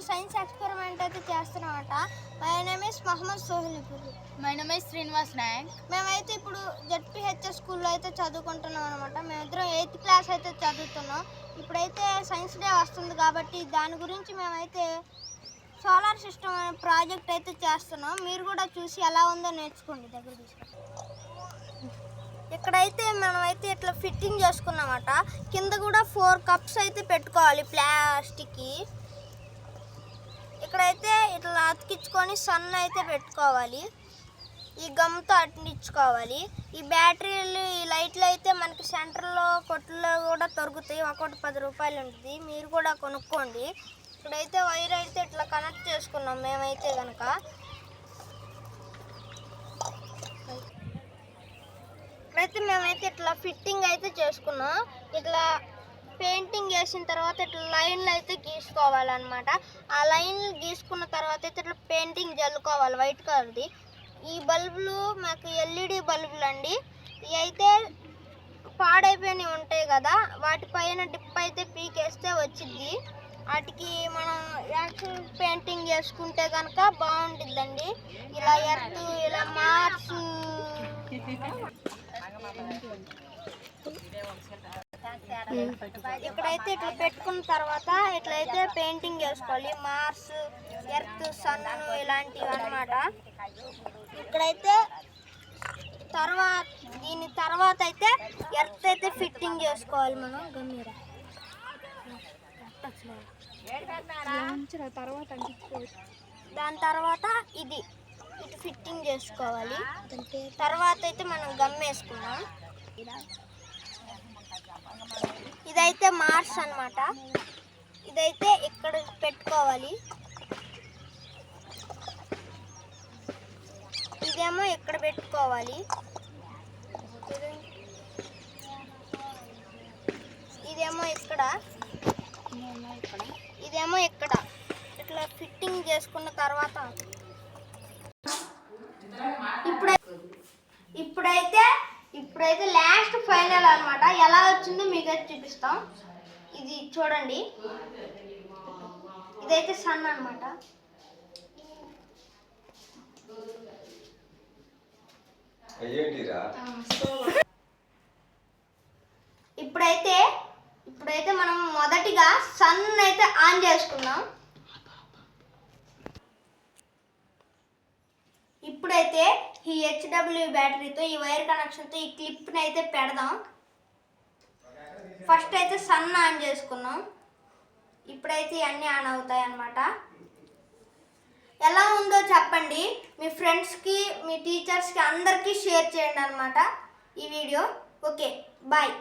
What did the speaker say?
Science experiment అయితే చేస్తున్నామట. My name is Mohammed Sohail. My name is Srinivas Nayak. మేమైతే ఇప్పుడు జెడ్పీహెచ్ఎస్ స్కూల్లో అయితే చదువుకుంటున్నాం అనమాట. మేమిద్దరం 8th క్లాస్ అయితే చదువుతున్నాం. ఇప్పుడైతే సైన్స్ డే వస్తుంది కాబట్టి దాని గురించి మేమైతే సోలార్ సిస్టమ్ అనే ప్రాజెక్ట్ అయితే చేస్తున్నాం. మీరు కూడా చూసి ఎలా ఉందో నేర్చుకోండి. దగ్గర తీసుకుంటాం. ఇక్కడైతే మనమైతే ఇట్లా ఫిట్టింగ్ చేసుకున్నామట. కింద కూడా 4 కప్స్ అయితే పెట్టుకోవాలి ప్లాస్టిక్కి. ఇక్కడైతే ఇట్లా అతికించుకొని సన్ అయితే పెట్టుకోవాలి. ఈ గమ్తో అట్టించుకోవాలి. ఈ బ్యాటరీలు ఈ లైట్లు అయితే మనకి సెంటర్లో కొట్టులో కూడా దొరుకుతాయి. ఒకటి 10 రూపాయలు ఉంటుంది. మీరు కూడా కొనుక్కోండి. ఇక్కడైతే వైర్ అయితే ఇట్లా కనెక్ట్ చేసుకున్నాం మేమైతే కనుక. ఇప్పుడైతే మేమైతే ఇట్లా ఫిట్టింగ్ అయితే చేసుకున్నాం. ఇట్లా పెయింటింగ్ వేసిన తర్వాత ఇట్లా లైన్లు అయితే గీసుకోవాలన్నమాట. ఆ లైన్లు గీసుకున్న తర్వాత అయితే ఇట్లా పెయింటింగ్ జల్లుకోవాలి వైట్ కలర్ది. ఈ బల్బులు మాకు ఎల్ఈడి బల్బులు అండి. ఇవి అయితే పాడైపోయినవి ఉంటాయి కదా, వాటిపైన డిప్ అయితే పీకేస్తే వచ్చింది. వాటికి మనం యాక్చువల్ పెయింటింగ్ చేసుకుంటే కనుక బాగుంటుందండి. ఇలా ఎర్త్, ఇలా మార్స్, ఇక్కడైతే ఇట్లా పెట్టుకున్న తర్వాత ఇట్లయితే పెయింటింగ్ చేసుకోవాలి. మార్స్, ఎర్త్, సన్ ఇలాంటివి అన్నమాట. ఇక్కడైతే దీని తర్వాత అయితే ఎర్త్ అయితే ఫిట్టింగ్ చేసుకోవాలి మనం. గమ్మిరా దాని తర్వాత ఇది ఇటు ఫిట్టింగ్ చేసుకోవాలి. తర్వాత అయితే మనం గమ్ వేసుకున్నాం. ఇదైతే మార్స్ అన్నమాట. ఇదైతే ఇక్కడ పెట్టుకోవాలి. ఇదేమో ఇక్కడ పెట్టుకోవాలి. ఇదేమో ఇక్కడ, ఇదేమో ఇక్కడ. ఇట్లా ఫిట్టింగ్ చేసుకున్న తర్వాత ఇప్పుడైతే లాస్ట్ ఫైనల్ అన్నమాట. ఎలా వచ్చిందో మీకు అయితే చూపిస్తాం. ఇది చూడండి. ఇదైతే సన్ అన్నమాట. ఇప్పుడైతే మనం మొదటిగా సన్ అయితే ఆన్ చేసుకున్నాం. ఇప్పుడైతే ఈ హెచ్డబ్ల్యూ బ్యాటరీతో ఈ వైర్ కనెక్షన్తో ఈ క్లిప్ని అయితే పెడదాం. ఫస్ట్ అయితే సన్ ఆన్ చేసుకున్నాం. ఇప్పుడైతే ఇవన్నీ ఆన్ అవుతాయి అన్నమాట. ఎలా ఉందో చెప్పండి. మీ ఫ్రెండ్స్కి, మీ టీచర్స్కి అందరికీ షేర్ చేయండి అన్నమాట ఈ వీడియో. Okay, bye.